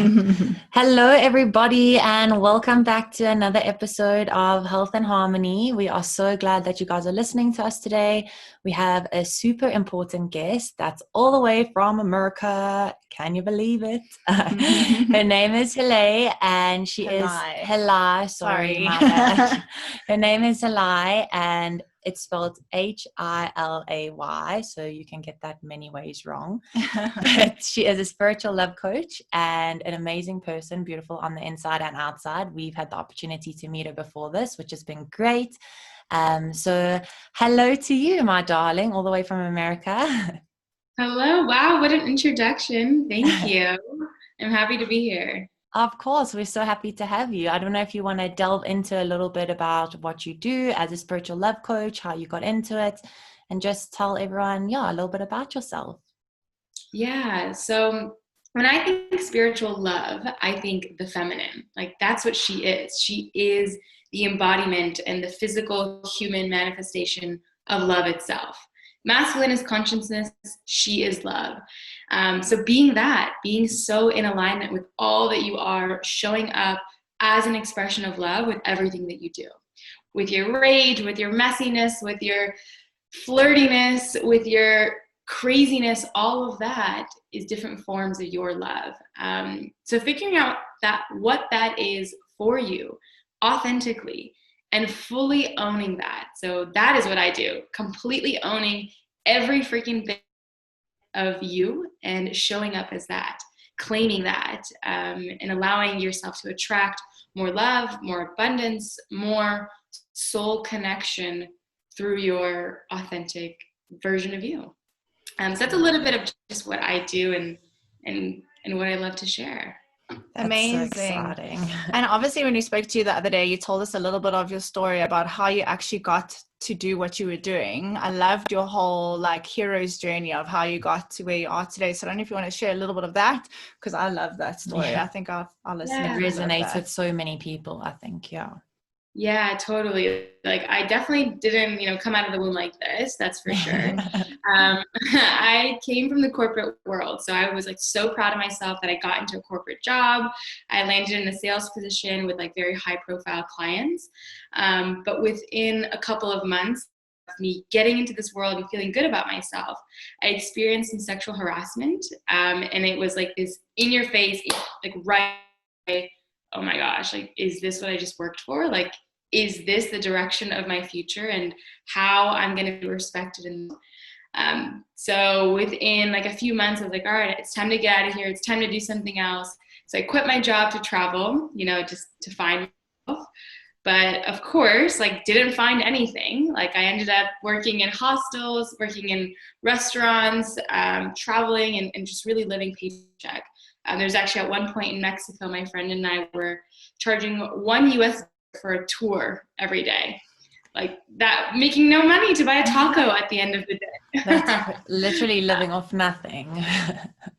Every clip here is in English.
Hello, everybody, and welcome back to another episode of Health and Harmony. We are so glad that you guys are listening to us today. We have a super important guest that's all the way from America. Can you believe it? Her name is Hilay, and she is Hilay. Hilay. Sorry, my bad. Her name is Hilay, and it's spelled Hilay, so you can get that many ways wrong. But she is a spiritual love coach and an amazing person, beautiful on the inside and outside. We've had the opportunity to meet her before this, which has been great. So hello to you, my darling, all the way from America. Hello. Wow, what an introduction. Thank you. I'm happy to be here. Of course, we're so happy to have you. I don't know if you want to delve into a little bit about what you do as a spiritual love coach, how you got into it, and just tell everyone, a little bit about yourself. Yeah. So when I think spiritual love, I think the feminine. Like that's what she is. She is the embodiment and the physical human manifestation of love itself. Masculine is consciousness. She is love. So being so in alignment with all that you are, showing up as an expression of love with everything that you do, with your rage, with your messiness, with your flirtiness, with your craziness, all of that is different forms of your love. So figuring out what that is for you authentically and fully owning that. So that is what I do, completely owning every freaking bit of you and showing up as that, claiming that, and allowing yourself to attract more love, more abundance, more soul connection through your authentic version of you. So that's a little bit of just what I do and what I love to share. Amazing. That's so exciting. And obviously when we spoke to you the other day, you told us a little bit of your story about how you actually got to do what you were doing. I loved your whole hero's journey of how you got to where you are today. So I don't know if you want to share a little bit of that, because I love that story. Yeah. I think our listeners It resonates with so many people, I think. Yeah, totally. I definitely didn't, come out of the womb like this. That's for sure. I came from the corporate world. So I was so proud of myself that I got into a corporate job. I landed in a sales position with very high profile clients. But within a couple of months of me getting into this world and feeling good about myself, I experienced some sexual harassment. And it was this in your face, right away. Oh my gosh, is this what I just worked for? Is this the direction of my future and how I'm going to be respected? And so within a few months, I was all right, it's time to get out of here. It's time to do something else. So I quit my job to travel, just to find myself. But of course, didn't find anything. I ended up working in hostels, working in restaurants, traveling and just really living paycheck. There's actually at one point in Mexico, my friend and I were charging $1 for a tour every day. That, making no money to buy a taco at the end of the day. That's literally living off nothing.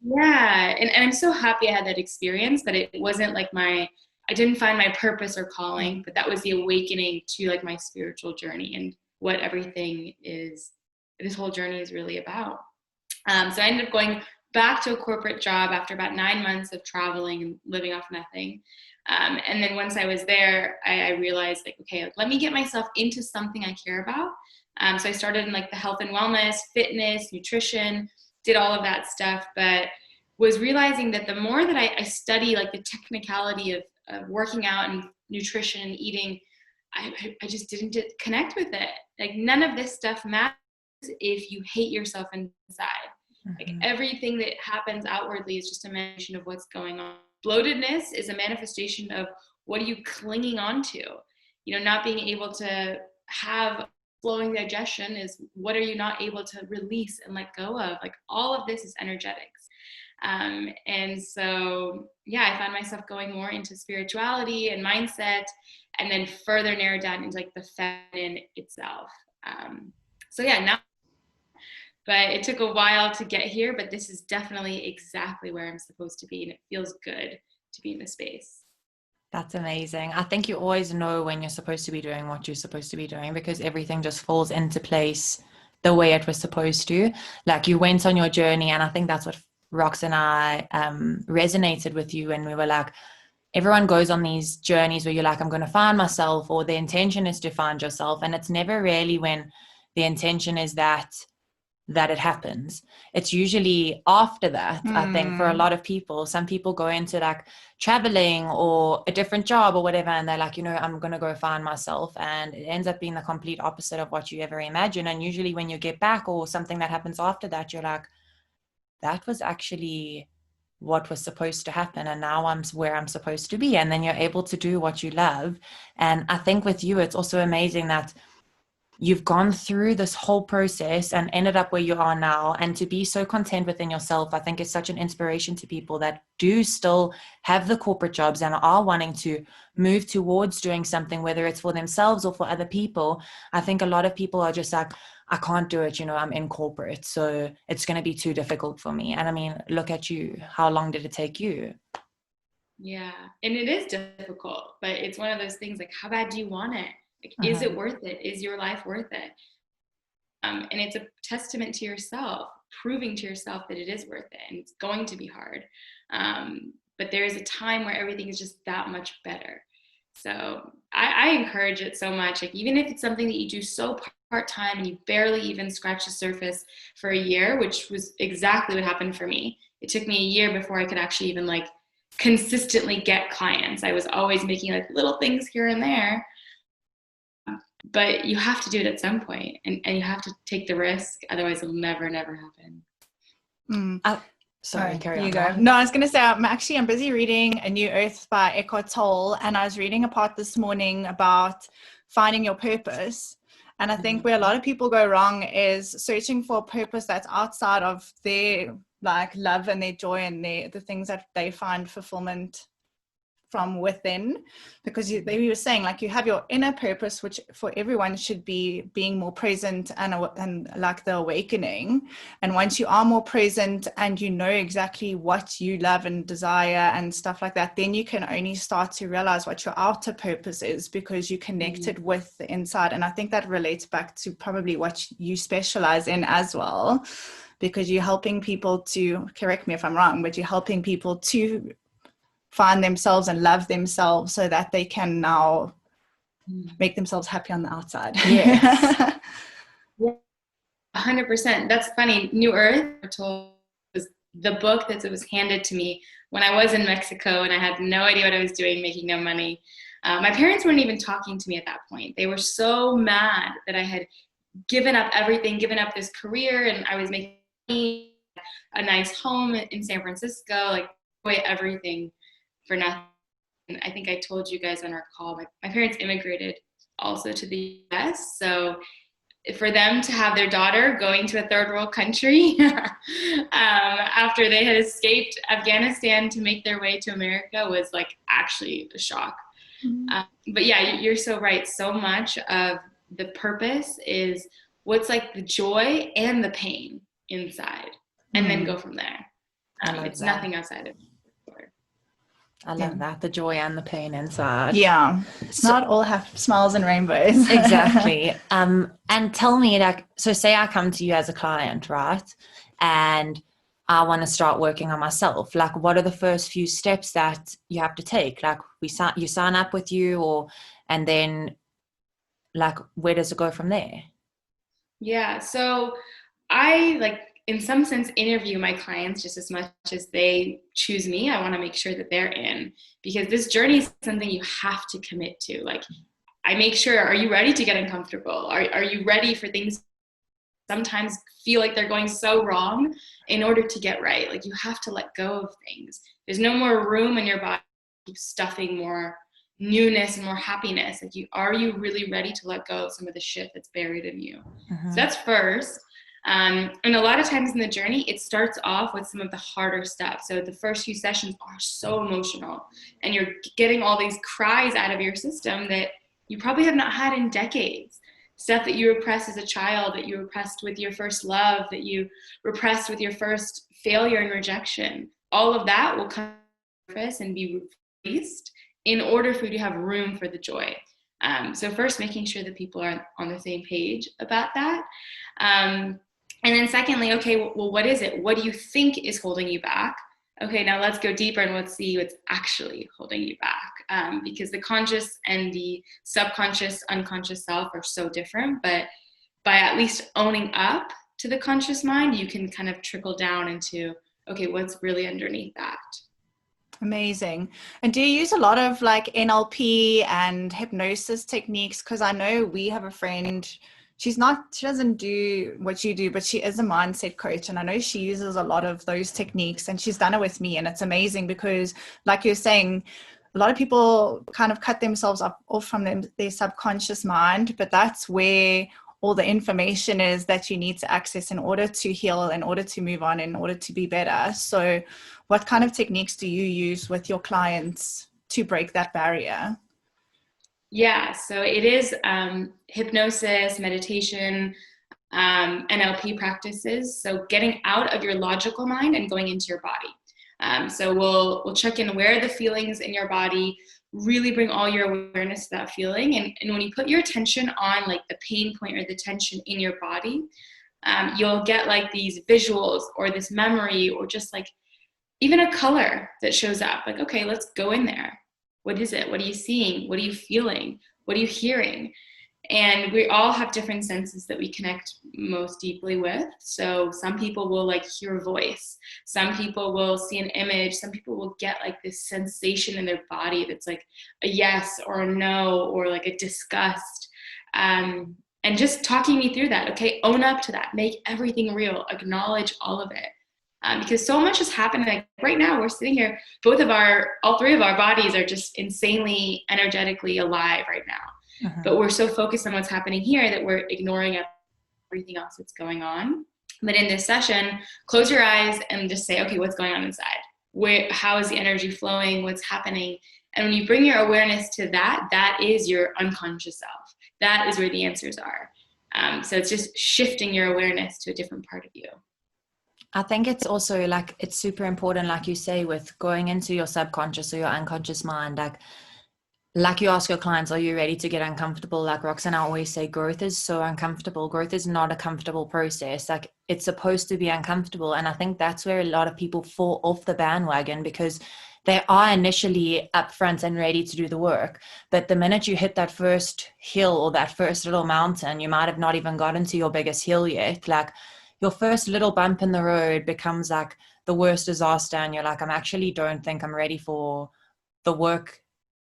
Yeah. And I'm so happy I had that experience, that it wasn't I didn't find my purpose or calling, but that was the awakening to my spiritual journey and what this whole journey is really about. So I ended up going back to a corporate job after about 9 months of traveling and living off nothing. And then once I was there, I realized okay, let me get myself into something I care about. So I started in the health and wellness, fitness, nutrition, did all of that stuff, but was realizing that the more that I study the technicality of working out and nutrition and eating, I just didn't connect with it. None of this stuff matters if you hate yourself inside. Mm-hmm. Everything that happens outwardly is just a manifestation of what's going on. Bloatedness is a manifestation of what are you clinging on to? Not being able to have flowing digestion is what are you not able to release and let go of? All of this is energetics. And so, I found myself going more into spirituality and mindset, and then further narrowed down into the feminine itself. Now. But it took a while to get here, but this is definitely exactly where I'm supposed to be, and it feels good to be in this space. That's amazing. I think you always know when you're supposed to be doing what you're supposed to be doing, because everything just falls into place the way it was supposed to. You went on your journey, and I think that's what Rox and I resonated with you, and we were like, everyone goes on these journeys where you're like, I'm going to find myself, or the intention is to find yourself. And it's never really when the intention is that it happens. It's usually after that. I think for a lot of people, some people go into like traveling or a different job or whatever, and they're like, I'm going to go find myself, and it ends up being the complete opposite of what you ever imagine. And usually when you get back, or something that happens after that, you're like, that was actually what was supposed to happen, and now I'm where I'm supposed to be. And then you're able to do what you love. And I think with you, it's also amazing that you've gone through this whole process and ended up where you are now, and to be so content within yourself, I think is such an inspiration to people that do still have the corporate jobs and are wanting to move towards doing something, whether it's for themselves or for other people. I think a lot of people are just like, I can't do it, I'm in corporate, so it's going to be too difficult for me. And I mean, look at you. How long did it take you? Yeah, and it is difficult, but it's one of those things like, how bad do you want it? Like, is it worth it? Is your life worth it? And it's a testament to yourself, proving to yourself that it is worth it, and it's going to be hard. But there is a time where everything is just that much better. So I encourage it so much. Like, even if it's something that you do so part-time and you barely even scratch the surface for a year, which was exactly what happened for me. It took me a year before I could actually even like consistently get clients. I was always making like little things here and there. But you have to do it at some point, and you have to take the risk. Otherwise, it'll never happen. Sorry, carry on. You go. No, I was going to say, I'm busy reading A New Earth by Eckhart Tolle, and I was reading a part this morning about finding your purpose. And I think where a lot of people go wrong is searching for a purpose that's outside of their like love and their joy and the things that they find fulfillment from within, because you were saying like you have your inner purpose, which for everyone should be being more present and like the awakening. And once you are more present and you know exactly what you love and desire and stuff like that, then you can only start to realize what your outer purpose is, because you connected with the inside. And I think that relates back to probably what you specialize in as well, because you're helping people to, correct me if I'm wrong, but you're helping people to find themselves and love themselves so that they can now make themselves happy on the outside. Yes. 100%. That's funny. New Earth was the book that was handed to me when I was in Mexico and I had no idea what I was doing, making no money. My parents weren't even talking to me at that point. They were so mad that I had given up everything, given up this career, and I was making a nice home in San Francisco, like away everything for nothing. And I think I told you guys on our call, my parents immigrated also to the US. So for them to have their daughter going to a third world country after they had escaped Afghanistan to make their way to America was like actually a shock. But yeah, you're so right. So much of the purpose is what's like the joy and the pain inside, and then go from there. It's nothing outside of it. I love that, the joy and the pain inside. Yeah, it's not all smiles and rainbows. Exactly. And tell me, like, so say I come to you as a client, right? And I want to start working on myself. Like, what are the first few steps that you have to take? Like, you sign up with you, and then, like, where does it go from there? Yeah, so I like, in some sense, interview my clients just as much as they choose me. I want to make sure that they're in, because this journey is something you have to commit to. Like, I make sure, are you ready to get uncomfortable? Are you ready for things sometimes feel like they're going so wrong in order to get right? Like, you have to let go of things. There's no more room in your body to keep stuffing more newness and more happiness. Like, are you really ready to let go of some of the shit that's buried in you? So that's first. And a lot of times in the journey, it starts off with some of the harder steps. So the first few sessions are so emotional, and you're getting all these cries out of your system that you probably have not had in decades. Stuff that you repressed as a child, that you repressed with your first love, that you repressed with your first failure and rejection. All of that will come to the surface and be released in order for you to have room for the joy. So first, making sure that people are on the same page about that. And then secondly, okay, well, what is it? What do you think is holding you back? Okay, now let's go deeper and let's see what's actually holding you back. Because the conscious and the subconscious, unconscious self are so different, but by at least owning up to the conscious mind, you can kind of trickle down into, okay, what's really underneath that? Amazing. And do you use a lot of like NLP and hypnosis techniques? Because I know we have a friend, she doesn't do what you do, but she is a mindset coach. And I know she uses a lot of those techniques, and she's done it with me. And it's amazing because, like you're saying, a lot of people kind of cut themselves off from their subconscious mind, but that's where all the information is that you need to access in order to heal, in order to move on, in order to be better. So what kind of techniques do you use with your clients to break that barrier? Yeah, so it is hypnosis, meditation, NLP practices. So getting out of your logical mind and going into your body. So we'll check in where are the feelings in your body, really bring all your awareness to that feeling. And when you put your attention on like the pain point or the tension in your body, you'll get like these visuals or this memory or just like even a color that shows up. Like, okay, let's go in there. What is it? What are you seeing? What are you feeling? What are you hearing? And we all have different senses that we connect most deeply with. So some people will like hear a voice. Some people will see an image. Some people will get like this sensation in their body that's like a yes or a no or like a disgust. And just talking me through that. Okay, own up to that. Make everything real. Acknowledge all of it. Because so much is happening. Like right now, we're sitting here. All three of our bodies are just insanely energetically alive right now. Uh-huh. But we're so focused on what's happening here that we're ignoring everything else that's going on. But in this session, close your eyes and just say, okay, what's going on inside? How is the energy flowing? What's happening? And when you bring your awareness to that, that is your unconscious self. That is where the answers are. So it's just shifting your awareness to a different part of you. I think it's also like, it's super important, like you say, with going into your subconscious or your unconscious mind, like you ask your clients, are you ready to get uncomfortable? Like Roxanne, I always say growth is so uncomfortable. Growth is not a comfortable process. Like it's supposed to be uncomfortable. And I think that's where a lot of people fall off the bandwagon, because they are initially upfront and ready to do the work. But the minute you hit that first hill or that first little mountain, you might have not even gotten to your biggest hill yet. Like your first little bump in the road becomes like the worst disaster. And you're like, I actually don't think I'm ready for the work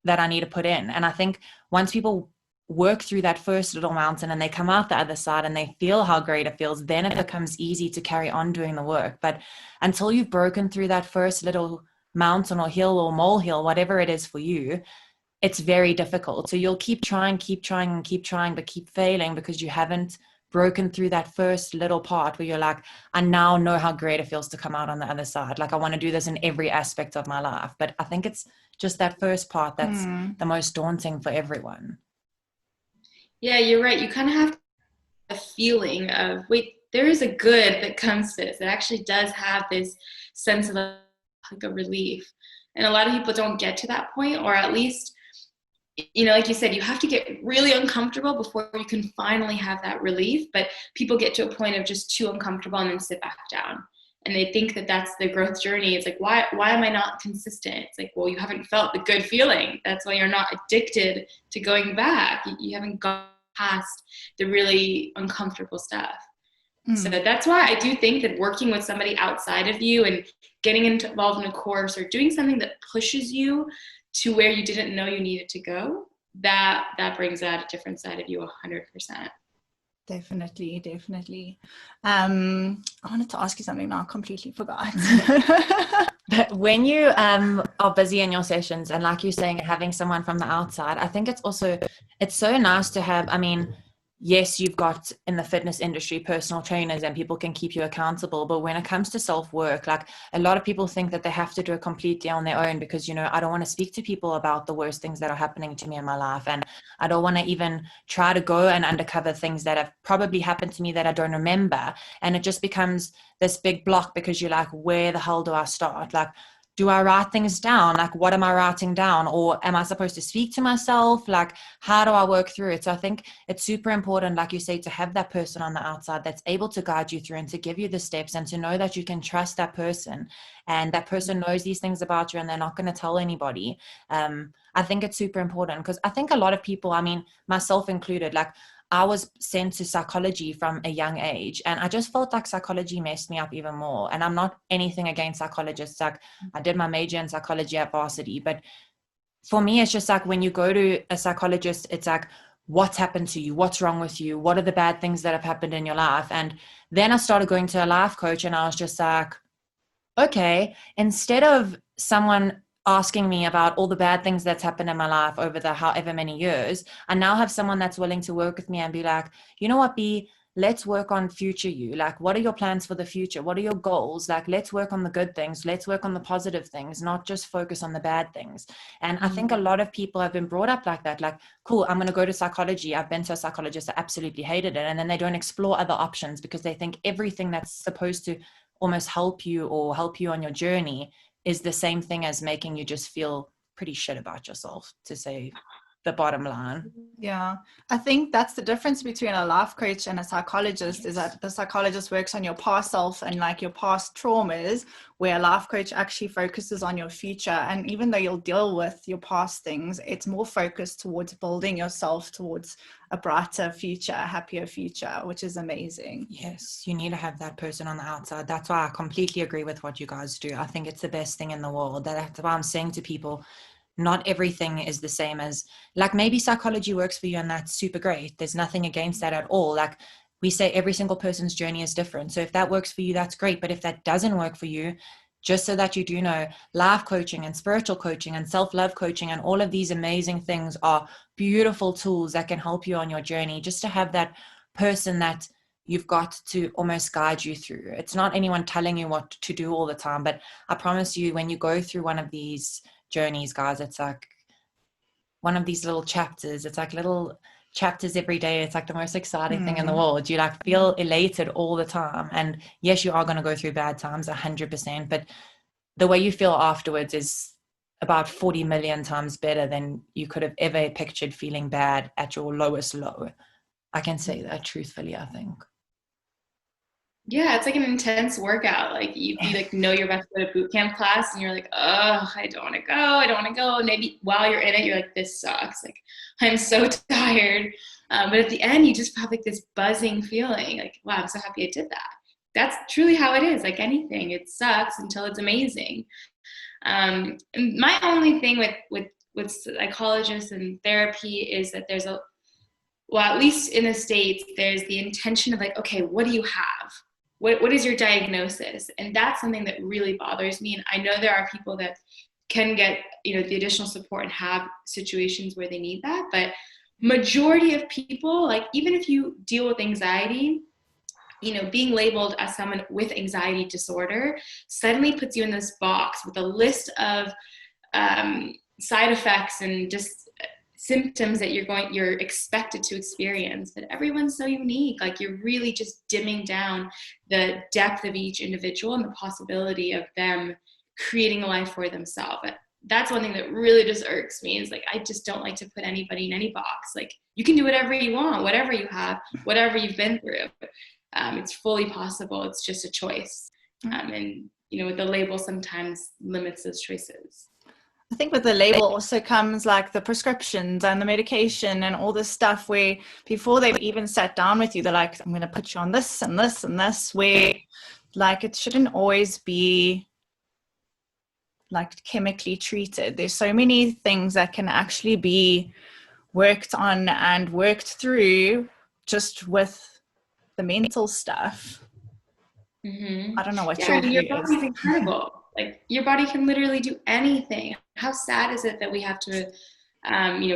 that I need to put in. And I think once people work through that first little mountain and they come out the other side and they feel how great it feels, then it becomes easy to carry on doing the work. But until you've broken through that first little mountain or hill or molehill, whatever it is for you, it's very difficult. So you'll keep trying, but keep failing because you haven't broken through that first little part where you're like, I now know how great it feels to come out on the other side. Like I want to do this in every aspect of my life. But I think it's just that first part that's the most daunting for everyone. Yeah, you're right. You kind of have a feeling of, wait, there is a good that comes to this. It actually does have this sense of like a relief. And a lot of people don't get to that point, or at least, you know, like you said, you have to get really uncomfortable before you can finally have that relief. But people get to a point of just too uncomfortable and then sit back down. And they think that that's the growth journey. It's like, why am I not consistent? It's like, well, you haven't felt the good feeling. That's why you're not addicted to going back. You haven't gone past the really uncomfortable stuff. So that's why I do think that working with somebody outside of you and getting involved in a course or doing something that pushes you to where you didn't know you needed to go, that brings out a different side of you 100%. Definitely. I wanted to ask you something now, I completely forgot. But when you are busy in your sessions and like you're saying, having someone from the outside, I think it's so nice to have, I mean, yes, you've got in the fitness industry personal trainers and people can keep you accountable. But when it comes to self-work, like a lot of people think that they have to do it completely on their own because, you know, I don't want to speak to people about the worst things that are happening to me in my life. And I don't want to even try to go and undercover things that have probably happened to me that I don't remember. And it just becomes this big block because you're like, where the hell do I start? Like, do I write things down? Like, what am I writing down? Or am I supposed to speak to myself? Like, how do I work through it? So I think it's super important, like you say, to have that person on the outside that's able to guide you through and to give you the steps, and to know that you can trust that person, and that person knows these things about you and they're not going to tell anybody. I think it's super important, because I think a lot of people, I mean, myself included, like, I was sent to psychology from a young age, and I just felt like psychology messed me up even more. And I'm not anything against psychologists. Like, I did my major in psychology at varsity, but for me, it's just like, when you go to a psychologist, it's like, what's happened to you? What's wrong with you? What are the bad things that have happened in your life? And then I started going to a life coach, and I was just like, okay, instead of someone asking me about all the bad things that's happened in my life over the however many years, I now have someone that's willing to work with me and be like, you know what, B, let's work on future you. Like, what are your plans for the future? What are your goals? Like, let's work on the good things. Let's work on the positive things, not just focus on the bad things. And I think a lot of people have been brought up like that. Like, cool, I'm going to go to psychology. I've been to a psychologist. I absolutely hated it. And then they don't explore other options, because they think everything that's supposed to almost help you or help you on your journey is the same thing as making you just feel pretty shit about yourself, to say the bottom line. Yeah, I think that's the difference between a life coach and a psychologist, is that the psychologist works on your past self and like your past traumas, where a life coach actually focuses on your future. And even though you'll deal with your past things, it's more focused towards building yourself towards a brighter future, a happier future, which is amazing. Yes, you need to have that person on the outside. That's why I completely agree with what you guys do. I think it's the best thing in the world. That's why I'm saying to people, not everything is the same as, like, maybe psychology works for you and that's super great. There's nothing against that at all. Like we say, every single person's journey is different. So if that works for you, that's great. But if that doesn't work for you, just so that you do know, life coaching and spiritual coaching and self-love coaching and all of these amazing things are beautiful tools that can help you on your journey, just to have that person that you've got to almost guide you through. It's not anyone telling you what to do all the time, but I promise you, when you go through one of these journeys, guys, it's like one of these little chapters. It's like little chapters every day. It's like the most exciting thing in the world. You like feel elated all the time. And yes, you are going to go through bad times 100%, but the way you feel afterwards is about 40 million times better than you could have ever pictured feeling bad at your lowest low. I can say that truthfully, I think. Yeah, it's like an intense workout. Like you like know you're about to go to boot camp class and you're like, oh, I don't want to go. I don't want to go. And maybe while you're in it, you're like, this sucks. Like, I'm so tired. But at the end, you just have like this buzzing feeling like, wow, I'm so happy I did that. That's truly how it is. Like anything, it sucks until it's amazing. And my only thing with psychologists and therapy is that there's well, at least in the States, there's the intention of like, okay, what do you have? What is your diagnosis? And that's something that really bothers me. And I know there are people that can get, the additional support and have situations where they need that. But majority of people, like even if you deal with anxiety, being labeled as someone with anxiety disorder suddenly puts you in this box with a list of side effects and just symptoms that you're expected to experience. But everyone's so unique. Like you're really just dimming down the depth of each individual and the possibility of them creating a life for themselves. But that's one thing that really just irks me, is like, I just don't like to put anybody in any box. Like you can do whatever you want, whatever you have, whatever you've been through. It's fully possible. It's just a choice. And the label sometimes limits those choices. I think with the label also comes like the prescriptions and the medication and all this stuff, where before they've even sat down with you, they're like, I'm going to put you on this and this and this, where like it shouldn't always be like chemically treated. There's so many things that can actually be worked on and worked through just with the mental stuff. Mm-hmm. I don't know what your body's incredible. Like your body can literally do anything. How sad is it that we have to,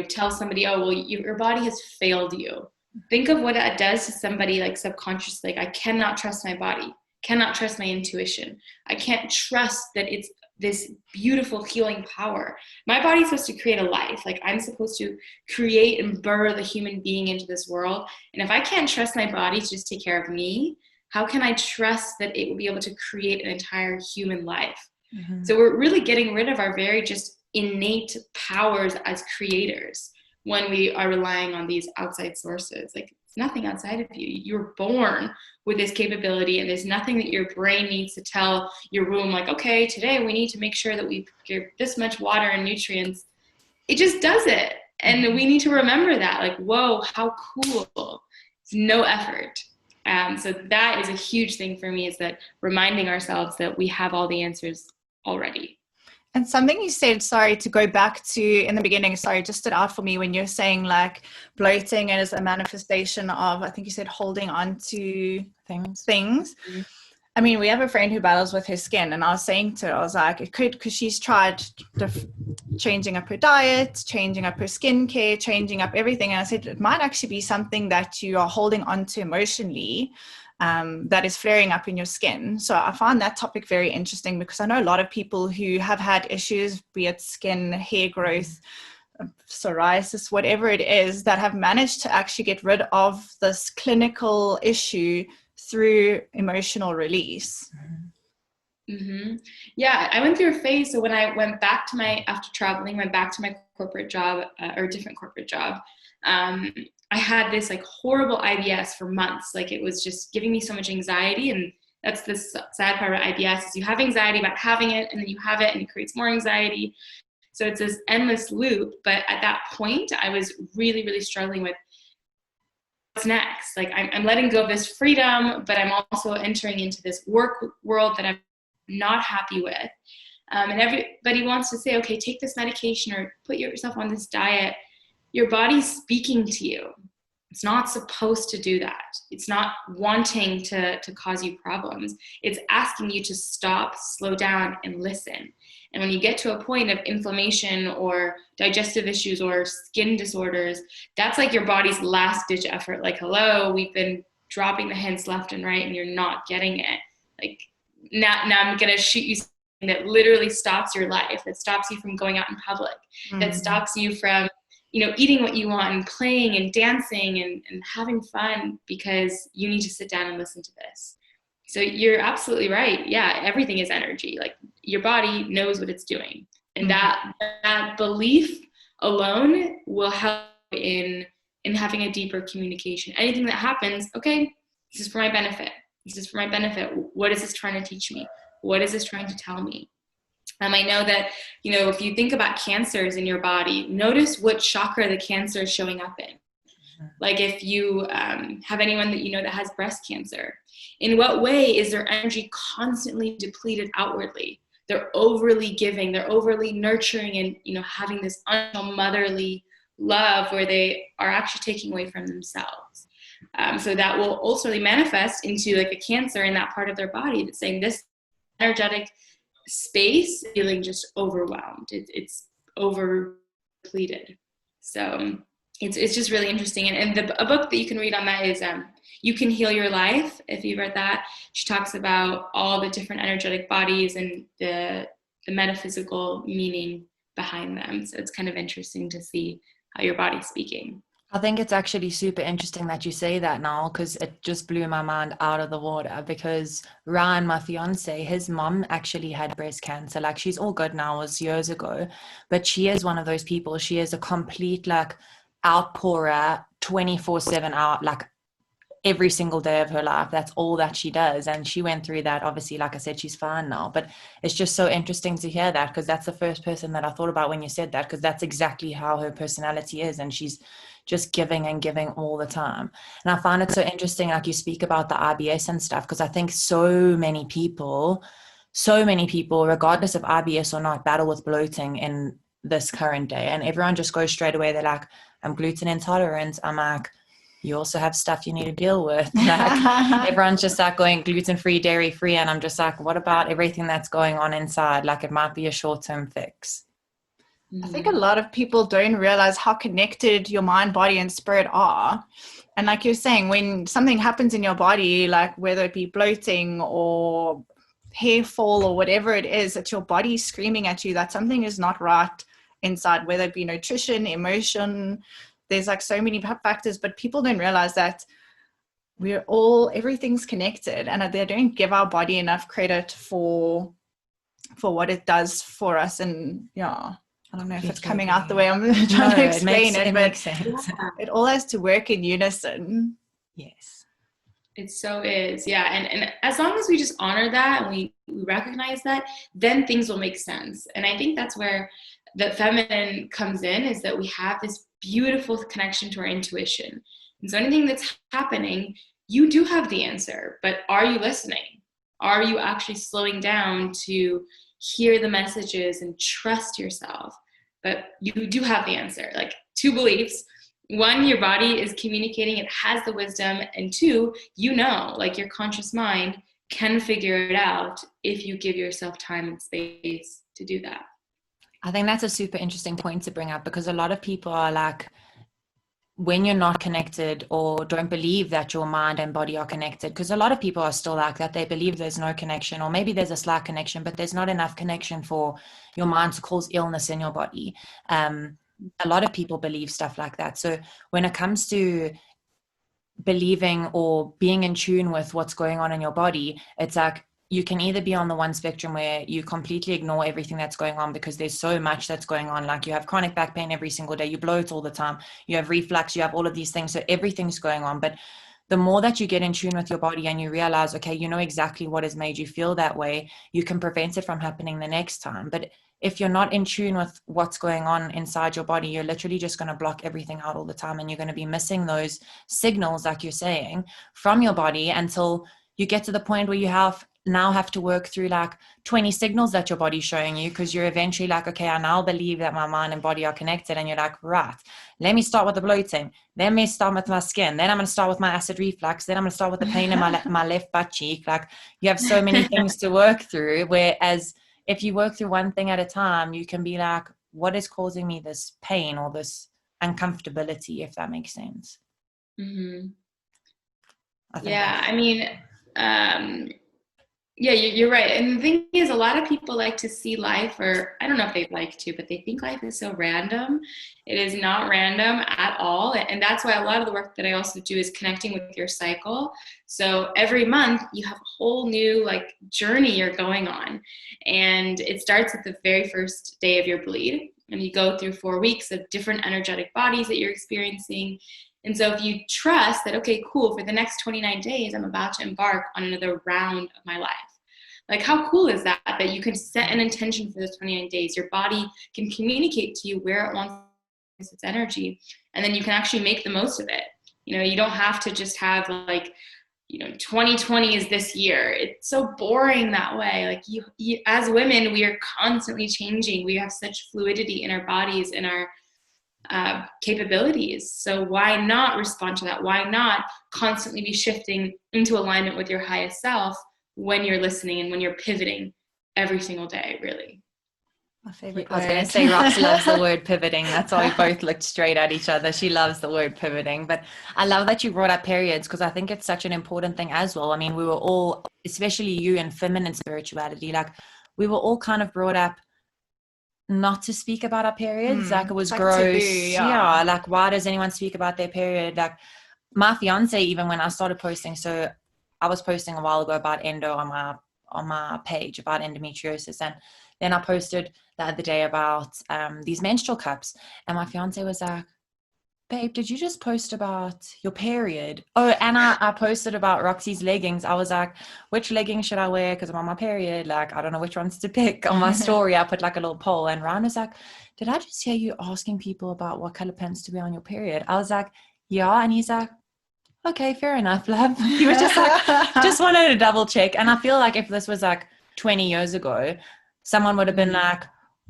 tell somebody, oh, well, your body has failed you. Think of what that does to somebody, like subconsciously. Like, I cannot trust my body, cannot trust my intuition. I can't trust that it's this beautiful healing power. My body's supposed to create a life. Like I'm supposed to create and birth a human being into this world. And if I can't trust my body to just take care of me, how can I trust that it will be able to create an entire human life? So we're really getting rid of our very just innate powers as creators when we are relying on these outside sources. Like, it's nothing outside of you. You're born with this capability, and there's nothing that your brain needs to tell your womb, like, okay, today we need to make sure that we give this much water and nutrients. It just does it. And we need to remember that, like, whoa, how cool. It's no effort. So that is a huge thing for me, is that reminding ourselves that we have all the answers already. And something you said, sorry, to go back to in the beginning, sorry, just stood out for me when you're saying like bloating is a manifestation of, I think you said, holding on to things. Mm-hmm. I mean, we have a friend who battles with her skin, and I was saying to her, I was like, it could, because she's tried changing up her diet, changing up her skincare, changing up everything. And I said, it might actually be something that you are holding on to emotionally, that is flaring up in your skin. So I find that topic very interesting, because I know a lot of people who have had issues, be it skin, hair growth, psoriasis, whatever it is, that have managed to actually get rid of this clinical issue through emotional release. Yeah, I went through a phase. So when I went back to after traveling, went back to my corporate job, or different corporate job, I had this like horrible IBS for months. Like, it was just giving me so much anxiety. And that's the sad part about IBS, is you have anxiety about having it, and then you have it and it creates more anxiety. So it's this endless loop. But at that point, I was really, really struggling with what's next. Like, I'm letting go of this freedom, but I'm also entering into this work world that I'm not happy with. And everybody wants to say, okay, take this medication or put yourself on this diet. Your body's speaking to you. It's not supposed to do that. It's not wanting to cause you problems. It's asking you to stop, slow down, and listen. And when you get to a point of inflammation or digestive issues or skin disorders, that's like your body's last ditch effort. Like, hello, we've been dropping the hints left and right, and you're not getting it. Like, now I'm going to shoot you something that literally stops your life, that stops you from going out in public, that stops you from, eating what you want and playing and dancing and having fun, because you need to sit down and listen to this. So you're absolutely right. Yeah, everything is energy. Like, your body knows what it's doing. And that belief alone will help in having a deeper communication. Anything that happens, okay, this is for my benefit. This is for my benefit. What is this trying to teach me? What is this trying to tell me? I know that, if you think about cancers in your body, notice what chakra the cancer is showing up in. Like, if you have anyone that that has breast cancer, in what way is their energy constantly depleted outwardly? They're overly giving, they're overly nurturing, and having this motherly love where they are actually taking away from themselves. So that will ultimately manifest into like a cancer in that part of their body that's saying this energetic space feeling just overwhelmed. It's over depleted. So it's just really interesting. And a book that you can read on that is You Can Heal Your Life. If you've read that, she talks about all the different energetic bodies and the metaphysical meaning behind them. So it's kind of interesting to see how your body's speaking. I think it's actually super interesting that you say that now, because it just blew my mind out of the water. Because Ryan, my fiance, his mom actually had breast cancer. Like, she's all good now, it was years ago, but she is one of those people. She is a complete like outpourer, 24/7 out, like every single day of her life. That's all that she does. And she went through that. Obviously, like I said, she's fine now, but it's just so interesting to hear that, because that's the first person that I thought about when you said that, because that's exactly how her personality is. And she's just giving and giving all the time. And I find it so interesting, like you speak about the IBS and stuff, because I think so many people, regardless of IBS or not, battle with bloating in this current day. And everyone just goes straight away. They're like, I'm gluten intolerant. I'm like, you also have stuff you need to deal with. Like, everyone's just like going gluten-free, dairy-free. And I'm just like, what about everything that's going on inside? Like, it might be a short-term fix. I think a lot of people don't realize how connected your mind, body, and spirit are. And like you're saying, when something happens in your body, like whether it be bloating or hair fall or whatever it is, that your body's screaming at you that something is not right inside, whether it be nutrition, emotion, there's like so many factors, but people don't realize that everything's connected, and they don't give our body enough credit for for what it does for us. And yeah, I don't know if it's Completely coming agree. out the way I'm trying to explain it, but makes sense. Yeah. it all has to work in unison. Yes. It so is. Yeah. And as long as we just honor that and we recognize that, then things will make sense. And I think that's where the feminine comes in, is that we have this beautiful connection to our intuition. And so anything that's happening, you do have the answer, but are you listening? Are you actually slowing down to hear the messages and trust yourself? But you do have the answer. Like, two beliefs. One, your body is communicating, it has the wisdom. And two, like your conscious mind can figure it out if you give yourself time and space to do that. I think that's a super interesting point to bring up, because a lot of people are like, when you're not connected or don't believe that your mind and body are connected, because a lot of people are still like that. They believe there's no connection, or maybe there's a slight connection, but there's not enough connection for your mind to cause illness in your body. A lot of people believe stuff like that. So when it comes to believing or being in tune with what's going on in your body, it's like you can either be on the one spectrum where you completely ignore everything that's going on because there's so much that's going on. Like you have chronic back pain every single day, you bloat all the time, you have reflux, you have all of these things. So everything's going on. But the more that you get in tune with your body and you realize, okay, you know exactly what has made you feel that way, you can prevent it from happening the next time. But if you're not in tune with what's going on inside your body, you're literally just going to block everything out all the time. And you're going to be missing those signals, like you're saying, from your body until you get to the point where you now have to work through like 20 signals that your body's showing you, because you're eventually like, okay, I now believe that my mind and body are connected. And you're like, right, let me start with the bloating. Then me start with my skin. Then I'm going to start with my acid reflux. Then I'm going to start with the pain in my left butt cheek. Like you have so many things to work through. Whereas if you work through one thing at a time, you can be like, what is causing me this pain or this uncomfortability, if that makes sense. Mm-hmm. Yeah, you're right. And the thing is, a lot of people like to see life, or I don't know if they'd like to, but they think life is so random. It is not random at all. And that's why a lot of the work that I also do is connecting with your cycle. So every month you have a whole new like journey you're going on. And it starts at the very first day of your bleed. And you go through 4 weeks of different energetic bodies that you're experiencing. And so if you trust that, okay, cool, for the next 29 days, I'm about to embark on another round of my life. Like, how cool is that? That you can set an intention for those 29 days. Your body can communicate to you where it wants its energy, and then you can actually make the most of it. You don't have to just have like, 2020 is this year. It's so boring that way. Like you as women, we are constantly changing. We have such fluidity in our bodies, in our capabilities. So why not respond to that? Why not constantly be shifting into alignment with your highest self when you're listening and when you're pivoting every single day, really? My favorite I was word. going to say Rox loves the word pivoting. That's why we both looked straight at each other. She loves the word pivoting. But I love that you brought up periods, because I think it's such an important thing as well. I mean, we were all, especially you in feminine spirituality, like we were all kind of brought up not to speak about our periods. Like it was like gross. taboo, yeah. Like why does anyone speak about their period? Like my fiance, even when I started posting, so I was posting a while ago about endo on my page about endometriosis, and then I posted the other day about these menstrual cups, and my fiance was like, babe, did you just post about your period? Oh, and I posted about Roxy's leggings. I was like, which leggings should I wear? Because I'm on my period. Like, I don't know which ones to pick. On my story, I put like a little poll, and Ryan was like, did I just hear you asking people about what color pants to wear on your period? I was like, yeah. And he's like, okay, fair enough, love. He was just like, just wanted to double check. And I feel like if this was like 20 years ago, someone would have been like,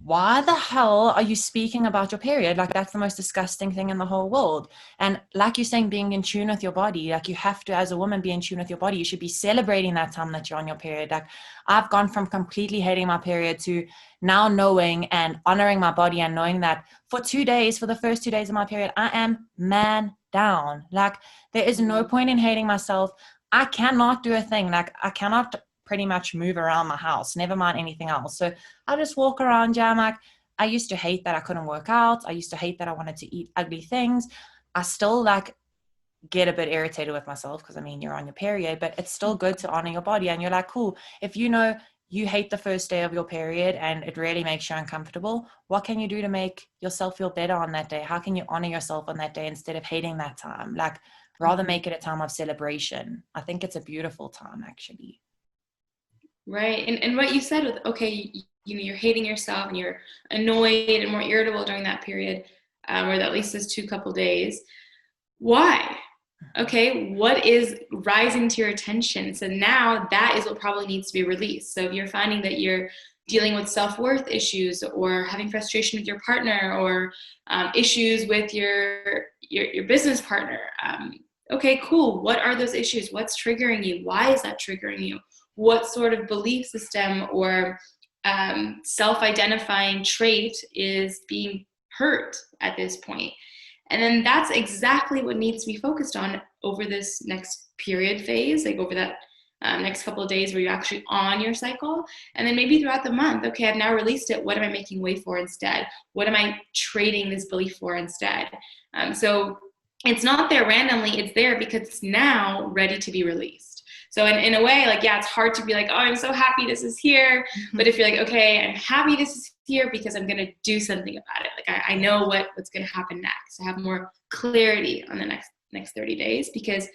why the hell are you speaking about your period? Like, that's the most disgusting thing in the whole world. And like you're saying, being in tune with your body, like you have to, as a woman, be in tune with your body. You should be celebrating that time that you're on your period. Like I've gone from completely hating my period to now knowing and honoring my body and knowing that for the first 2 days of my period, I am man down. Like there is no point in hating myself. I cannot do a thing. Like I cannot pretty much move around my house, never mind anything else. So I just walk around. Yeah, I'm like, I used to hate that I couldn't work out. I used to hate that I wanted to eat ugly things. I still like get a bit irritated with myself because I mean, you're on your period, but it's still good to honor your body. And you're like, cool, if you know you hate the first day of your period and it really makes you uncomfortable, what can you do to make yourself feel better on that day? How can you honor yourself on that day instead of hating that time? Like, rather make it a time of celebration. I think it's a beautiful time, actually. Right. And what you said with, okay, you know, you're hating yourself and you're annoyed and more irritable during that period, or at least those couple days. Why? Okay, what is rising to your attention? So now that is what probably needs to be released. So if you're finding that you're dealing with self-worth issues or having frustration with your partner or issues with your business partner, okay, cool. What are those issues? What's triggering you? Why is that triggering you? What sort of belief system or self-identifying trait is being hurt at this point? And then that's exactly what needs to be focused on over this next period phase, like over that next couple of days where you're actually on your cycle. And then maybe throughout the month, okay, I've now released it. What am I making way for instead? What am I trading this belief for instead? So it's not there randomly. It's there because it's now ready to be released. So in a way, like, yeah, it's hard to be like, oh, I'm so happy this is here. Mm-hmm. But if you're like, okay, I'm happy this is here because I'm going to do something about it. Like I know what's going to happen next. I have more clarity on the next 30 days because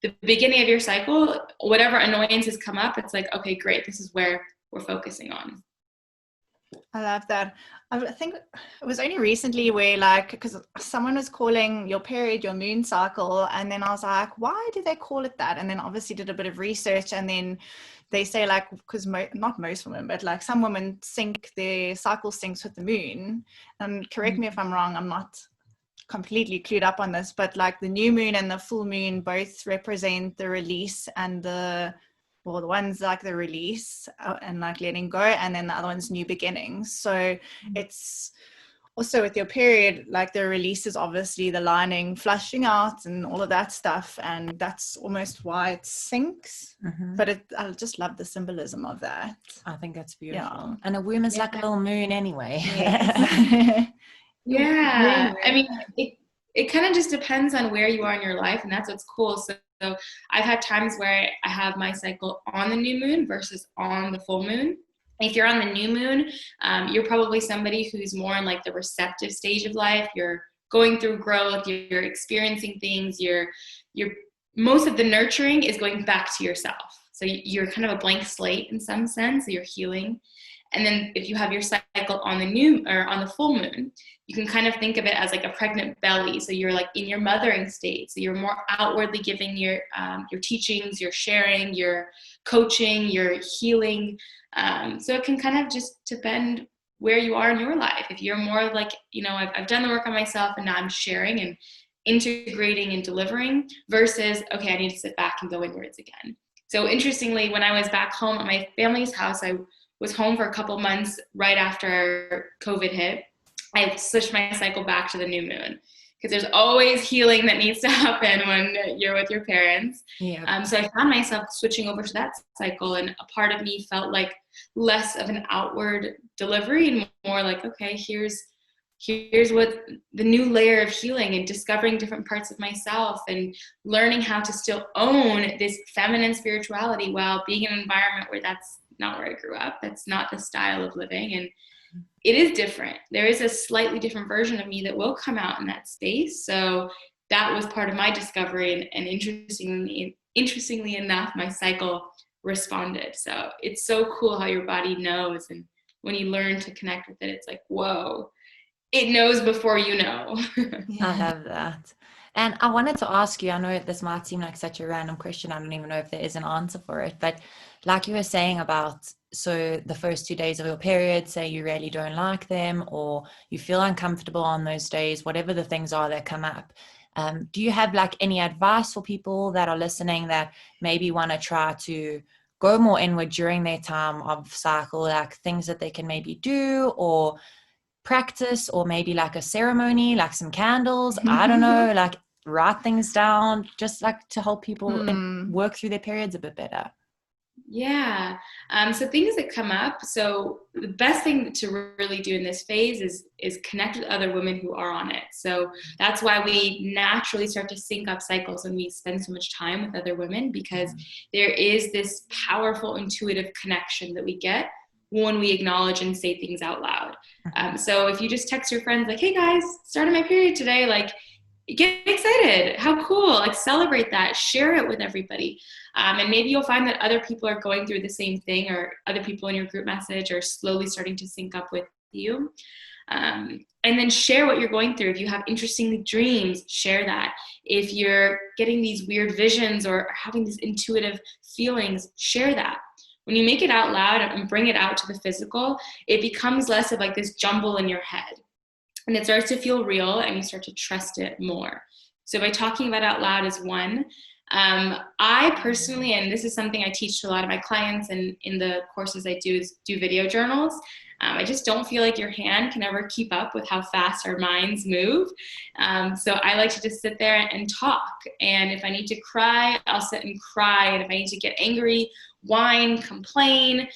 the beginning of your cycle, whatever annoyances come up, it's like, okay, great. This is where we're focusing on. I love that. I think it was only recently where, like, because someone was calling your period your moon cycle, and then I was like, why do they call it that? And then obviously did a bit of research, and then they say, like, because not most women, but like some women their cycle syncs with the moon. And correct me if I'm wrong, I'm not completely clued up on this, but like the new moon and the full moon both represent the release and the one's like the release and like letting go, and then the other one's new beginnings. So it's also with your period, like the release is obviously the lining flushing out and all of that stuff, and that's almost why it sinks. But I just love the symbolism of that. I think that's beautiful. And a womb is like a little moon anyway. Yes. Yeah, I mean, it kind of just depends on where you are in your life, and that's what's cool. So I've had times where I have my cycle on the new moon versus on the full moon. If you're on the new moon, you're probably somebody who's more in like the receptive stage of life. You're going through growth, you're experiencing things, you're most of the nurturing is going back to yourself. So you're kind of a blank slate in some sense, so you're healing. And then if you have your cycle on the full moon, you can kind of think of it as like a pregnant belly. So you're like in your mothering state. So you're more outwardly giving your teachings, your sharing, your coaching, your healing. So it can kind of just depend where you are in your life. If you're more like, you know, I've done the work on myself and now I'm sharing and integrating and delivering versus, okay, I need to sit back and go inwards again. So interestingly, when I was back home at my family's house, I was home for a couple months right after COVID hit. I switched my cycle back to the new moon because there's always healing that needs to happen when you're with your parents. Yeah. So I found myself switching over to that cycle, and a part of me felt like less of an outward delivery and more like, okay, here's what the new layer of healing and discovering different parts of myself and learning how to still own this feminine spirituality while being in an environment where that's not where I grew up. That's not the style of living. And it is different. There is a slightly different version of me that will come out in that space. So that was part of my discovery. And interestingly enough, my cycle responded. So it's so cool how your body knows. And when you learn to connect with it, it's like, whoa, it knows before you know. I love that. And I wanted to ask you, I know this might seem like such a random question. I don't even know if there is an answer for it, but like you were saying about, so the first 2 days of your period, say you really don't like them or you feel uncomfortable on those days, whatever the things are that come up. Do you have like any advice for people that are listening that maybe want to try to go more inward during their time of cycle, like things that they can maybe do or practice, or maybe like a ceremony, like some candles, I don't know, like write things down, just like to help people work through their periods a bit better? Yeah. So things that come up. So the best thing to really do in this phase is connect with other women who are on it. So that's why we naturally start to sync up cycles when we spend so much time with other women, because there is this powerful intuitive connection that we get when we acknowledge and say things out loud. So if you just text your friends like, hey guys, started my period today, like, get excited. How cool. Like, celebrate that. Share it with everybody. And maybe you'll find that other people are going through the same thing, or other people in your group message are slowly starting to sync up with you. And then share what you're going through. If you have interesting dreams, share that. If you're getting these weird visions or having these intuitive feelings, share that. When you make it out loud and bring it out to the physical, it becomes less of like this jumble in your head. And it starts to feel real, and you start to trust it more. So by talking about it out loud is one. I personally, and this is something I teach to a lot of my clients and in the courses I do, is do video journals. I just don't feel like your hand can ever keep up with how fast our minds move. So I like to just sit there and talk. And if I need to cry, I'll sit and cry. And if I need to get angry, whine, complain,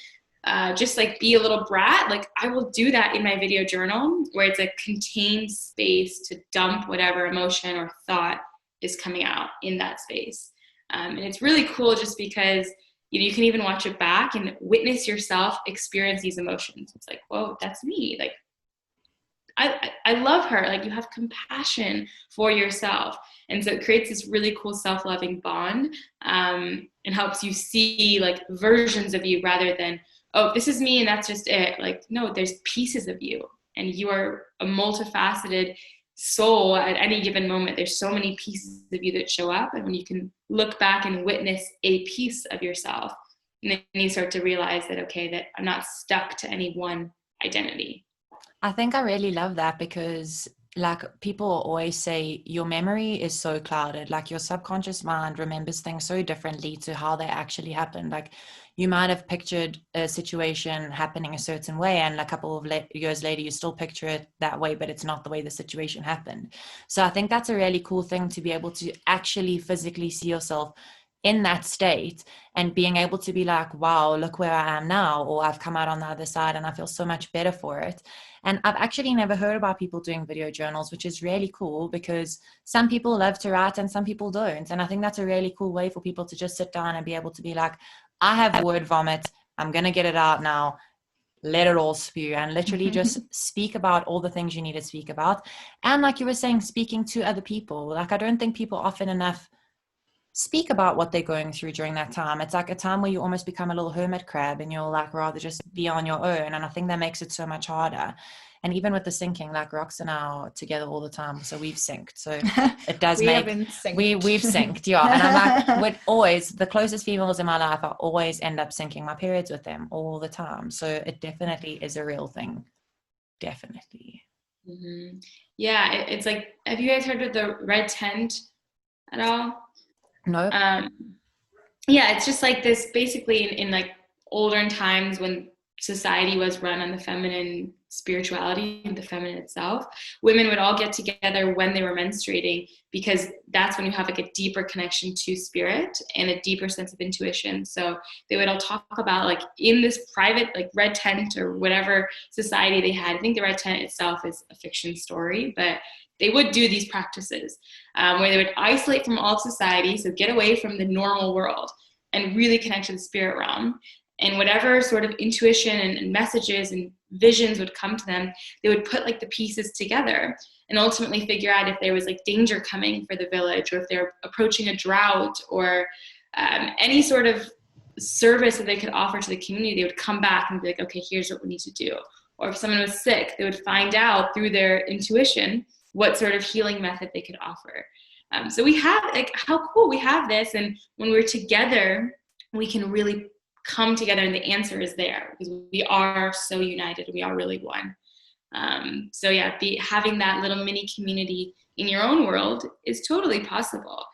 just like be a little brat, like I will do that in my video journal, where it's a contained space to dump whatever emotion or thought is coming out in that space. And it's really cool just because you can even watch it back and witness yourself experience these emotions. It's like, whoa, that's me. Like, I love her. Like, you have compassion for yourself. And so it creates this really cool self-loving bond, and helps you see like versions of you rather than, oh, this is me and that's just it. Like, no, there's pieces of you, and you are a multifaceted soul at any given moment. There's so many pieces of you that show up, and when you can look back and witness a piece of yourself, and then you start to realize that, okay, that I'm not stuck to any one identity. I think I really love that, because like people always say your memory is so clouded, like your subconscious mind remembers things so differently to how they actually happened. Like you might have pictured a situation happening a certain way, and a couple of years later you still picture it that way, but it's not the way the situation happened. So I think that's a really cool thing, to be able to actually physically see yourself in that state and being able to be like, wow, look where I am now, or I've come out on the other side and I feel so much better for it. And I've actually never heard about people doing video journals, which is really cool, because some people love to write and some people don't. And I think that's a really cool way for people to just sit down and be able to be like, I have word vomit, I'm going to get it out now, let it all spew, and literally just speak about all the things you need to speak about. And like you were saying, speaking to other people. Like, I don't think people often enough speak about what they're going through during that time. It's like a time where you almost become a little hermit crab, and you'll like rather just be on your own. And I think that makes it so much harder. And even with the syncing, like Rox and I are together all the time, so we've synced. So it does we've synced, yeah. And I'm like, with always the closest females in my life, I always end up syncing my periods with them all the time. So it definitely is a real thing. Definitely. Mm-hmm. Yeah, it's like, have you guys heard of the red tent at all? No. Yeah, it's just like this, basically in like older times when society was run on the feminine spirituality and the feminine itself, women would all get together when they were menstruating, because that's when you have like a deeper connection to spirit and a deeper sense of intuition. So they would all talk about, like, in this private like red tent or whatever society they had. I think the red tent itself is a fiction story, but they would do these practices where they would isolate from all society, so get away from the normal world and really connect to the spirit realm. And whatever sort of intuition and messages and visions would come to them, they would put like the pieces together and ultimately figure out if there was like danger coming for the village, or if they're approaching a drought, or any sort of service that they could offer to the community. They would come back and be like, okay, here's what we need to do. Or if someone was sick, they would find out through their intuition what sort of healing method they could offer. So we have, like, how cool, we have this. And when we're together, we can really come together, and the answer is there, because we are so united. We are really one. So yeah, having that little mini community in your own world is totally possible.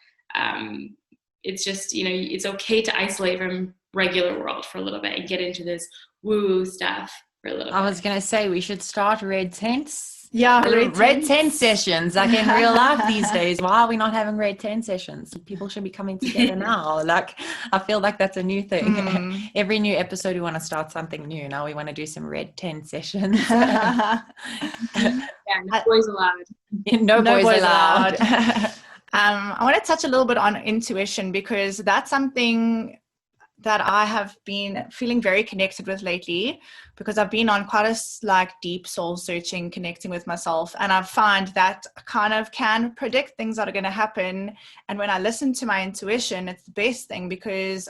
It's just, it's okay to isolate from regular world for a little bit and get into this woo stuff for a little bit. I was going to say, we should start red tents Yeah, red tent sessions, like in real life these days. Why are we not having red tent sessions? People should be coming together now. Like, I feel like that's a new thing. Every new episode we want to start something new. Now we want to do some red tent sessions. Yeah, no boys allowed. No boys allowed. I want to touch a little bit on intuition, because that's something that I have been feeling very connected with lately, because I've been on quite a deep soul searching, connecting with myself. And I find that I kind of can predict things that are going to happen. And when I listen to my intuition, it's the best thing, because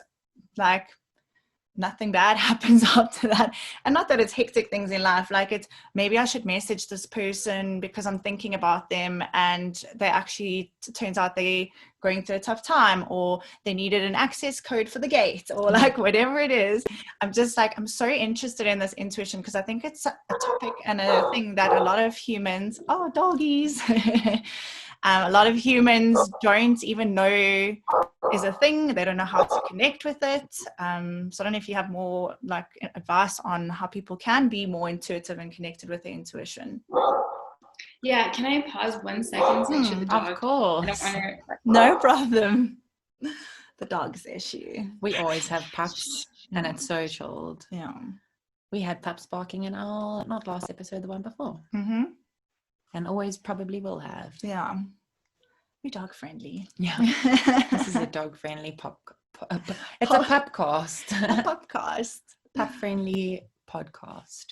nothing bad happens after that. And not that it's hectic things in life, like it's maybe I should message this person because I'm thinking about them, and they actually turns out they going through a tough time, or they needed an access code for the gate, or like whatever it is. I'm just like, I'm so interested in this intuition, because I think it's a topic and a thing that a lot of humans, doggies a lot of humans don't even know is a thing. They don't know how to connect with it. So I don't know if you have more like advice on how people can be more intuitive and connected with their intuition. Yeah, can I pause 1 second to make sure the dog? Of course. I don't want to. No problem. The dog's issue. We always have pups, and it's so chilled. Yeah. We had pups barking in our, not last episode, the one before. Mm-hmm. And always probably will have. Yeah. We're dog friendly. Yeah. This is a dog friendly it's a pupcast. A podcast. Pup friendly podcast.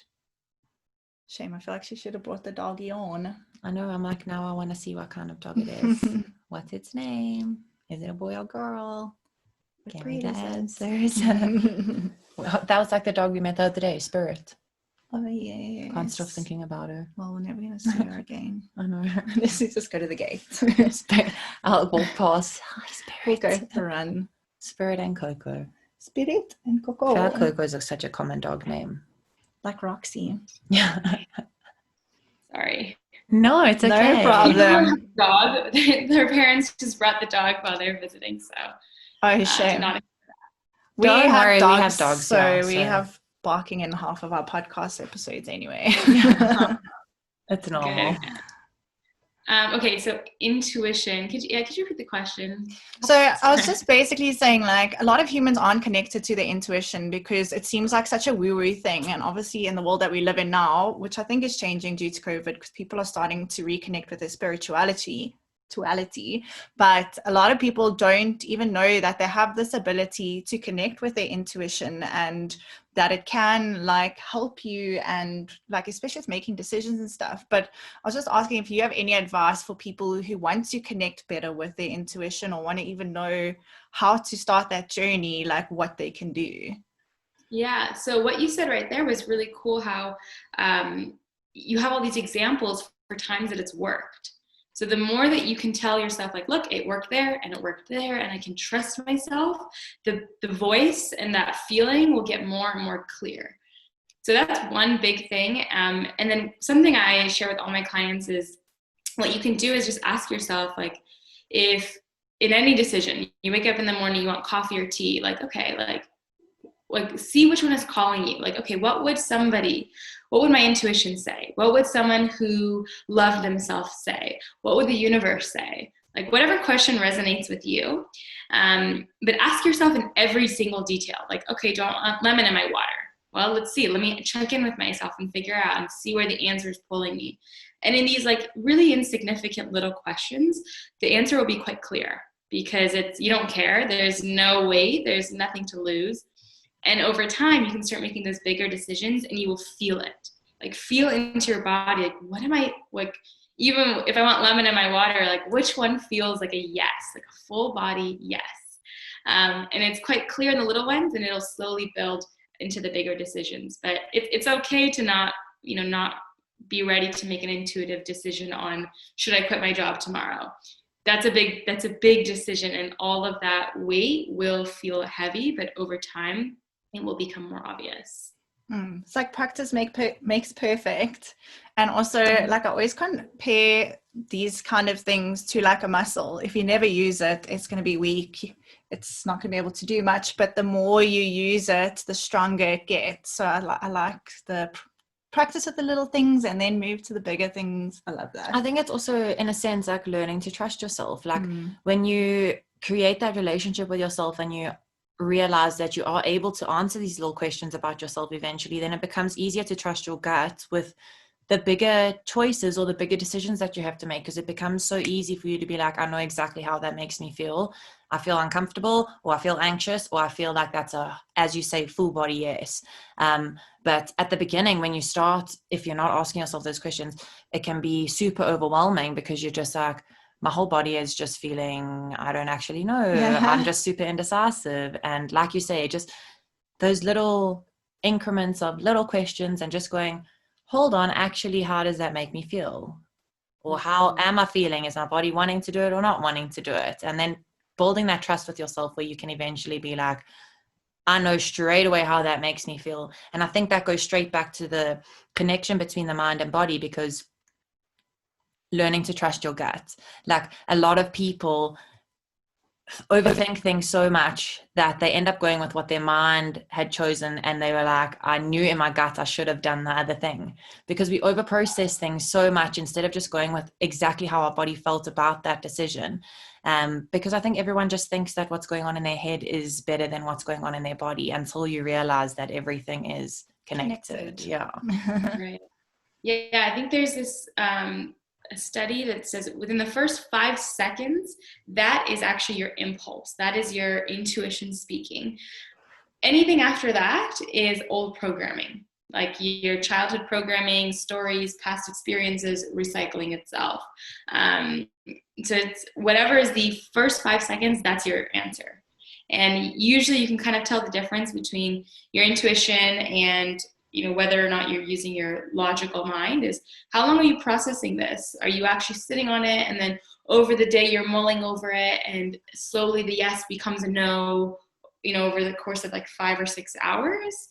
Shame, I feel like she should have brought the doggy on. I know, I'm like, now I want to see what kind of dog it is. What's its name? Is it a boy or girl? Give me the answers. That was like the dog we met the other day, Spirit. Oh, yeah. Can't stop thinking about her. Well, we're never going to see her again. I know. Let's just go to the gate. I'll walk past. Hi, Spirit. We'll go to run. Spirit and Coco. Spirit and I Coco. feel like Coco is such a common dog name. Like Roxy. Yeah. Sorry. No, it's okay. No problem. Dog. Their parents just brought the dog while they're visiting, so. Oh, shame. We Don't have worry, dogs, we have dogs, so yeah, we so- have barking in half of our podcast episodes anyway. It's normal. Good. Okay, so intuition. Could you repeat the question? So I was just basically saying, like, a lot of humans aren't connected to their intuition because it seems like such a woo-woo thing. And obviously in the world that we live in now, which I think is changing due to COVID, because people are starting to reconnect with their spirituality. But a lot of people don't even know that they have this ability to connect with their intuition, and that it can like help you, and like especially with making decisions and stuff. But I was just asking if you have any advice for people who want to connect better with their intuition, or want to even know how to start that journey, like what they can do. Yeah, so what you said right there was really cool, how you have all these examples for times that it's worked. So the more that you can tell yourself, like, look, it worked there and it worked there, and I can trust myself, the voice and that feeling will get more and more clear. So that's one big thing. And then something I share with all my clients is what you can do is just ask yourself, like, if in any decision, you wake up in the morning, you want coffee or tea, like, okay, like see which one is calling you. Like, okay, what would my intuition say? What would someone who loved themselves say? What would the universe say? Like, whatever question resonates with you. But ask yourself in every single detail. Like, okay, do I want lemon in my water? Well, let's see. Let me check in with myself and figure out and see where the answer is pulling me. And in these like really insignificant little questions, the answer will be quite clear, because you don't care. There's no weight. There's nothing to lose. And over time, you can start making those bigger decisions, and you will feel it. Like, feel into your body. Like, what am I, like, even if I want lemon in my water, like, which one feels like a yes, like a full body yes. And it's quite clear in the little ones, and it'll slowly build into the bigger decisions. But it's okay to not be ready to make an intuitive decision on, should I quit my job tomorrow? That's a big decision, and all of that weight will feel heavy, but over time, it will become more obvious. It's like practice makes perfect. And also, like, I always compare these kind of things to like a muscle. If you never use it, it's going to be weak. It's not going to be able to do much. But the more you use it, the stronger it gets. So I like the practice with the little things and then move to the bigger things. I love that. I think it's also, in a sense, like learning to trust yourself. Like when you create that relationship with yourself and you realize that you are able to answer these little questions about yourself eventually, then it becomes easier to trust your gut with the bigger choices or the bigger decisions that you have to make, because it becomes so easy for you to be like, I know exactly how that makes me feel. I feel uncomfortable, or I feel anxious, or I feel like that's a, as you say, full body yes. But at the beginning, when you start, if you're not asking yourself those questions, it can be super overwhelming, because you're just like, my whole body is just feeling, I don't actually know. I'm just super indecisive. And like you say, just those little increments of little questions and just going, hold on, actually, how does that make me feel? Or how am I feeling? Is my body wanting to do it or not wanting to do it? And then building that trust with yourself where you can eventually be like, I know straight away how that makes me feel. And I think that goes straight back to the connection between the mind and body, because learning to trust your gut. Like a lot of people overthink things so much that they end up going with what their mind had chosen, and they were like, I knew in my gut I should have done the other thing, because we overprocess things so much instead of just going with exactly how our body felt about that decision. Because I think everyone just thinks that what's going on in their head is better than what's going on in their body, until you realize that everything is connected. Yeah. Right. Yeah, I think there's this a study that says within the first 5 seconds, that is actually your impulse. That is your intuition speaking. Anything after that is old programming, like your childhood programming, stories, past experiences, recycling itself. So it's whatever is the first 5 seconds, that's your answer. And usually you can kind of tell the difference between your intuition and whether or not you're using your logical mind is how long are you processing this? Are you actually sitting on it, and then over the day you're mulling over it, and slowly the yes becomes a no, over the course of like 5 or 6 hours?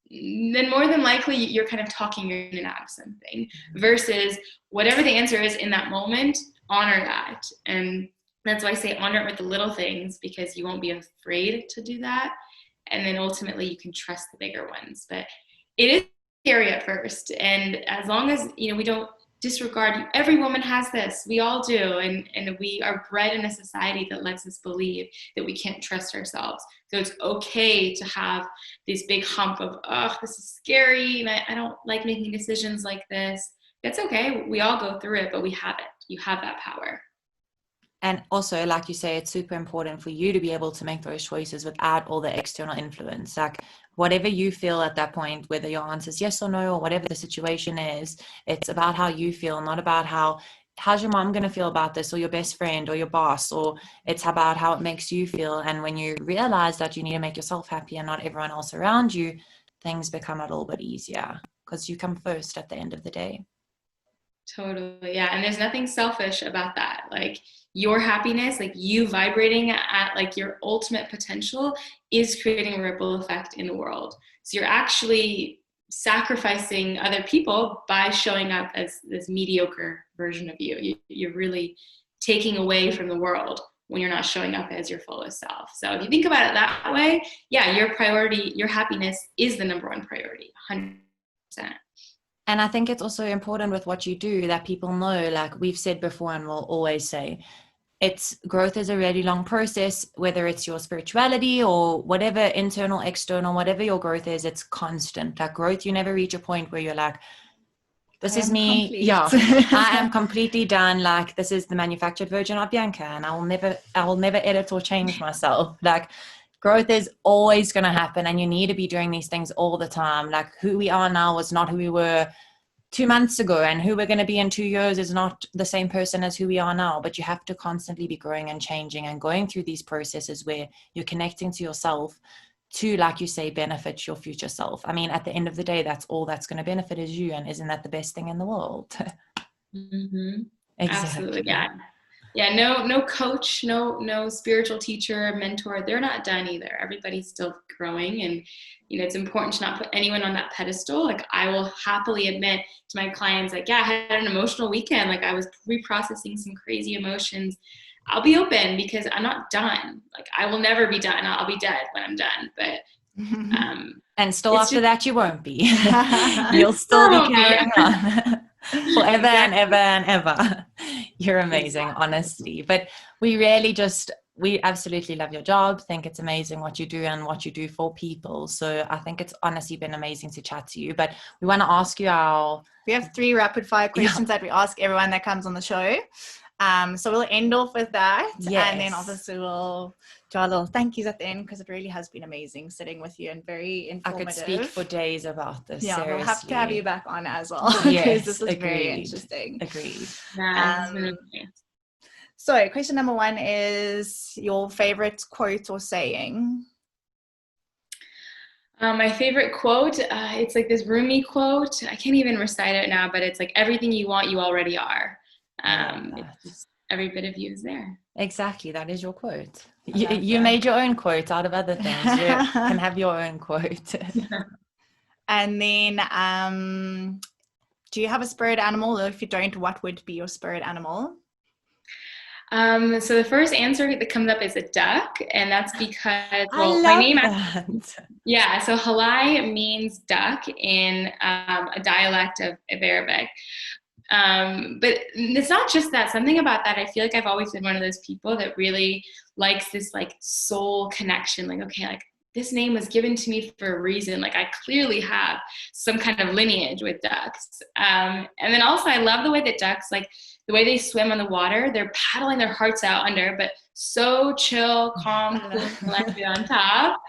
Then more than likely you're kind of talking in and out of something, versus whatever the answer is in that moment, honor that. And that's why I say honor it with the little things, because you won't be afraid to do that. And then ultimately you can trust the bigger ones. But it is scary at first. And as long as, we don't disregard, every woman has this, we all do. And we are bred in a society that lets us believe that we can't trust ourselves. So it's okay to have this big hump of, oh, this is scary, and I don't like making decisions like this. That's okay. We all go through it, but we have it. You have that power. And also, like you say, it's super important for you to be able to make those choices without all the external influence. Like whatever you feel at that point, whether your answer is yes or no, or whatever the situation is, it's about how you feel, not about how's your mom going to feel about this, or your best friend, or your boss, or it's about how it makes you feel. And when you realize that you need to make yourself happy and not everyone else around you, things become a little bit easier, because you come first at the end of the day. Totally. Yeah. And there's nothing selfish about that. Like your happiness, like you vibrating at like your ultimate potential, is creating a ripple effect in the world. So you're actually sacrificing other people by showing up as this mediocre version of you. You're really taking away from the world when you're not showing up as your fullest self. So if you think about it that way, yeah, your priority, your happiness is the number one priority, 100%. And I think it's also important with what you do that people know, like we've said before and we'll always say, growth is a really long process, whether it's your spirituality or whatever, internal, external, whatever your growth is, it's constant. Like growth, you never reach a point where you're like, this is me. Complete. Yeah, I am completely done. Like this is the manufactured version of Bianca, and I will never edit or change myself. Like growth is always going to happen, and you need to be doing these things all the time. Like who we are now is not who we were 2 months ago, and who we're going to be in 2 years is not the same person as who we are now. But you have to constantly be growing and changing and going through these processes where you're connecting to yourself to, like you say, benefit your future self. I mean, at the end of the day, that's all that's going to benefit is you. And isn't that the best thing in the world? Mm-hmm. Exactly. Absolutely. Yeah. No coach, no spiritual teacher, mentor. They're not done either. Everybody's still growing, and it's important to not put anyone on that pedestal. Like I will happily admit to my clients, like, yeah, I had an emotional weekend. Like I was reprocessing some crazy emotions. I'll be open because I'm not done. Like I will never be done. I'll be dead when I'm done. But And still It's after just- that, you won't be. You'll still be carrying on forever and ever and ever. You're amazing, honestly. But we absolutely love your job, think it's amazing what you do and what you do for people. So I think it's honestly been amazing to chat to you. But we want to ask you we have 3 rapid fire questions that we ask everyone that comes on the show. So we'll end off with that. Yes. And then obviously we'll do our little thank yous at the end, because it really has been amazing sitting with you and very informative. I could speak for days about this. Yeah, seriously. we'll have to have you back on as well, because Yes, this is very interesting. Agreed. So question number 1 is your favorite quote or saying. My favorite quote, it's like this Rumi quote. I can't even recite it now, but it's like, everything you want, you already are. It's just, every bit of you is there. Exactly. That is your quote. You made your own quote out of other things. You can have your own quote. And then, do you have a spirit animal? Or if you don't, what would be your spirit animal? So the first answer that comes up is a duck, and that's because my name. Yeah, so Hilay means duck in a dialect of Arabic. But it's not just that. Something about that, I feel like I've always been one of those people that really likes this like soul connection. Like, okay, like this name was given to me for a reason. Like I clearly have some kind of lineage with ducks. And then also I love the way that ducks, like the way they swim on the water, they're paddling their hearts out under, but so chill, calm, cool, collected on top.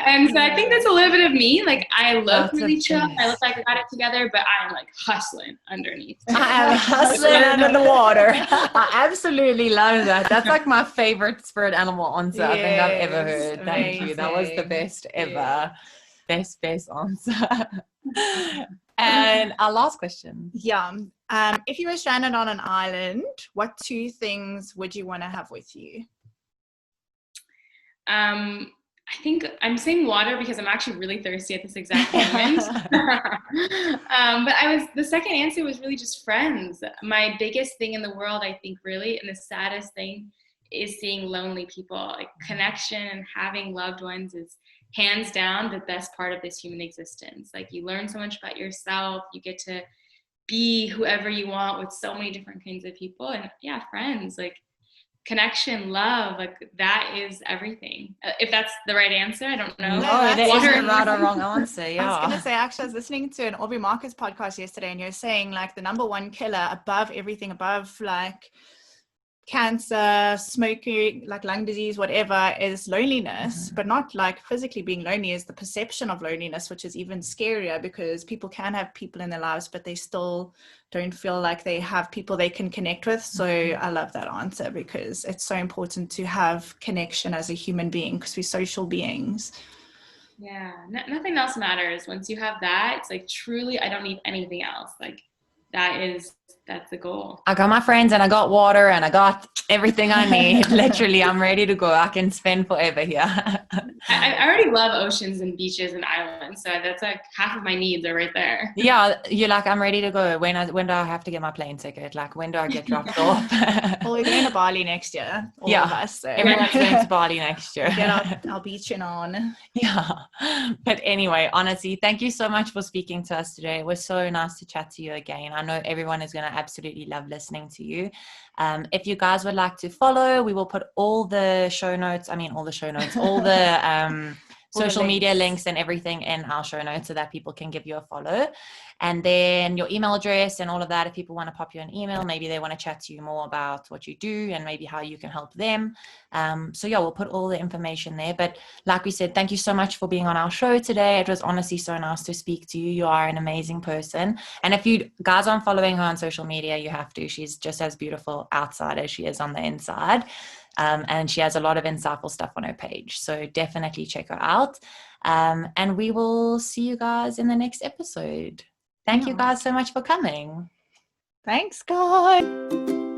And so I think that's a little bit of me. Like I look really chill. I look like I got it together, but I'm like hustling underneath. I am hustling under the water. I absolutely love that. That's like my favorite spirit animal answer I think I've ever heard. Thank you. That was the best ever. Best answer. And our last question. Yeah. If you were stranded on an island, what 2 things would you want to have with you? I think I'm saying water because I'm actually really thirsty at this exact moment. But the second answer was really just friends. My biggest thing in the world, I think, really, and the saddest thing is seeing lonely people. Like connection and having loved ones is hands down the best part of this human existence. Like you learn so much about yourself. You get to be whoever you want with so many different kinds of people. And yeah, friends, like connection, love, like that is everything. If that's the right answer, I don't know. No, that isn't right or wrong answer. Yeah. I was going to say, actually, I was listening to an Aubrey Marcus podcast yesterday, and you're saying like the number 1 killer above everything, above like cancer, smoking, like lung disease, whatever, is loneliness, but not like physically being lonely, is the perception of loneliness, which is even scarier because people can have people in their lives, but they still don't feel like they have people they can connect with. So I love that answer because it's so important to have connection as a human being because we're social beings. Yeah, nothing else matters. Once you have that, it's like truly, I don't need anything else. Like that's the goal. I got my friends and I got water and I got everything I need. Literally, I'm ready to go. I can spend forever here. I already love oceans and beaches and islands. So that's like half of my needs are right there. Yeah, you're like, I'm ready to go. When do I have to get my plane ticket? Like, when do I get dropped off? Well, we're going to Bali next year. All of us. So. Everyone's going to Bali next year. Get our beaching on. Yeah. But anyway, honestly, thank you so much for speaking to us today. It was so nice to chat to you again. I know everyone is going to absolutely love listening to you. If you guys would like to follow, we will put all the social media links and everything in our show notes so that people can give you a follow. And then your email address and all of that, if people want to pop you an email, maybe they want to chat to you more about what you do and maybe how you can help them. So yeah, we'll put all the information there. But like we said, thank you so much for being on our show today. It was honestly so nice to speak to you. You are an amazing person. And if you guys aren't following her on social media, you have to. She's just as beautiful outside as she is on the inside. And she has a lot of insightful stuff on her page. So definitely check her out. And we will see you guys in the next episode. Thank you guys so much for coming. Thanks, God.